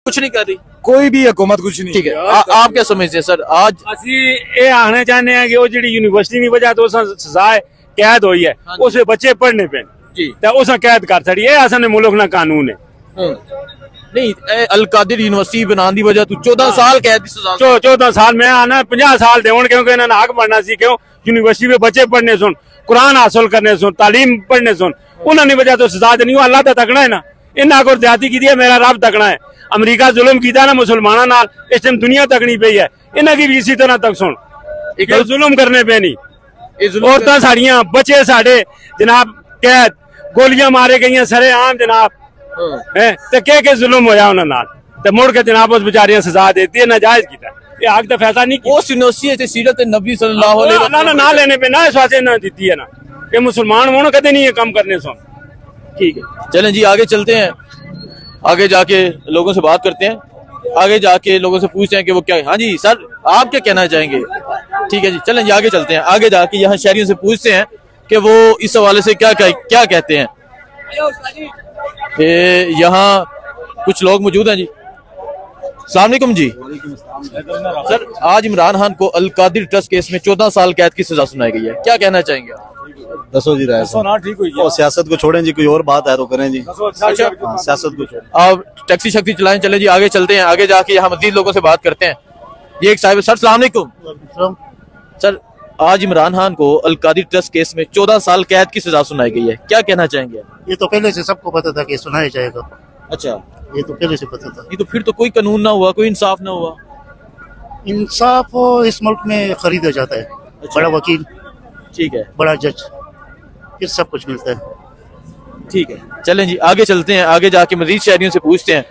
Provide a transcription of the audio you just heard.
कुछ नहीं कर रही, कोई भी हुकूमत कुछ नहीं। ठीक है, आप क्या समझते हैं सर? आज ਅਸੀਂ ਇਹ ਆਖਣਾ ਚਾਹੁੰਦੇ ਹਾਂ ਕਿ ਉਹ ਜਿਹੜੀ ਯੂਨੀਵਰਸਿਟੀ ਦੀ ਵਜ੍ਹਾ ਤੋਂ ਸਜ਼ਾ कैद हुई है उसमें बच्चे पढ़ने पे जी तो उस कैद कर छड़ी है असन मुल्क ना कानून है। नहीं, अल कादिर यूनिवर्सिटी बनाने की वजह तू 14 साल कैद की सजा 14 साल मैं आना 50 साल दे क्योंकि इन्होंने हक बनना सी क्यों यूनिवर्सिटी में बच्चे पढ़ने सुन कुरान हासिल करने सुन तालीम पढ़ने सुन उन्होंने वजह तो सजा देनी अल्लाह तो तकना है ना इन्होंने को ज्यादा की मेरा रब तकना है। अमरीका जुल्म किया ना मुसलमानों नाल इस टाइम दुनिया तकनी पई है इन्हों की भी इसी तरह तक सुन जुल्म करने पे नहीं औरतां साड़ियां बच्चे साडे जनाब कैद गोलियां मारे गई सरे आम जनाब ते के जुल्म होया उन्हां नाल ते मुड़ के जनाब उस बेचारियां सजा देती है नाजायज कीता ये हक तो फैसला नहीं उस यूनिवर्सिटी सीरत नबी सल्लल्लाहु अलैहि वसल्लम ना लेने पे ना इस वास्ते ना दी है ना कि मुसलमान होना कदे नहीं है कम करने सुन। ठीक है, चलें जी आगे चलते हैं, आगे जाके लोगों से बात करते हैं, आगे जाके लोगों से पूछते हैं कि वो क्या। हाँ जी सर, आप क्या कहना चाहेंगे? ठीक है जी, चलें जी आगे चलते हैं, आगे जाके यहाँ शहरियों से पूछते हैं कि वो इस हवाले से क्या कहते हैं। यहाँ कुछ लोग मौजूद हैं जी। अस्सलाम वालेकुम जी। सर, आज इमरान खान को अल कादिर ट्रस्ट केस में 14 साल कैद की सजा सुनाई गई है, क्या कहना चाहेंगे? दसो जी राय ठीक हुई है। सियासत को छोड़ें जी, कोई और बात है तो करें जी। अच्छा, सियासत को छोड़ें, आप टैक्सी शक्ति चलाएं। चले जी आगे चलते हैं, आगे जाके यहाँ मजीद लोगों से बात करते हैं। ये एक साहिब, सर अस्सलाम वालेकुम। सर, आज इमरान खान को अल कादिर ट्रस्ट केस में 14 साल कैद की सजा सुनाई गई है, क्या कहना चाहेंगे? ये तो पहले से सबको पता था कि सुनाया जाएगा। अच्छा, ये तो पहले से पता था। ये तो फिर तो कोई कानून ना हुआ, कोई इंसाफ ना हुआ। इंसाफ इस मुल्क में खरीदा जाता है। अच्छा। बड़ा वकील, ठीक है, बड़ा जज, फिर सब कुछ मिलता है। ठीक है, चलें जी आगे चलते हैं, आगे जाके मजीद शहरियों से पूछते हैं।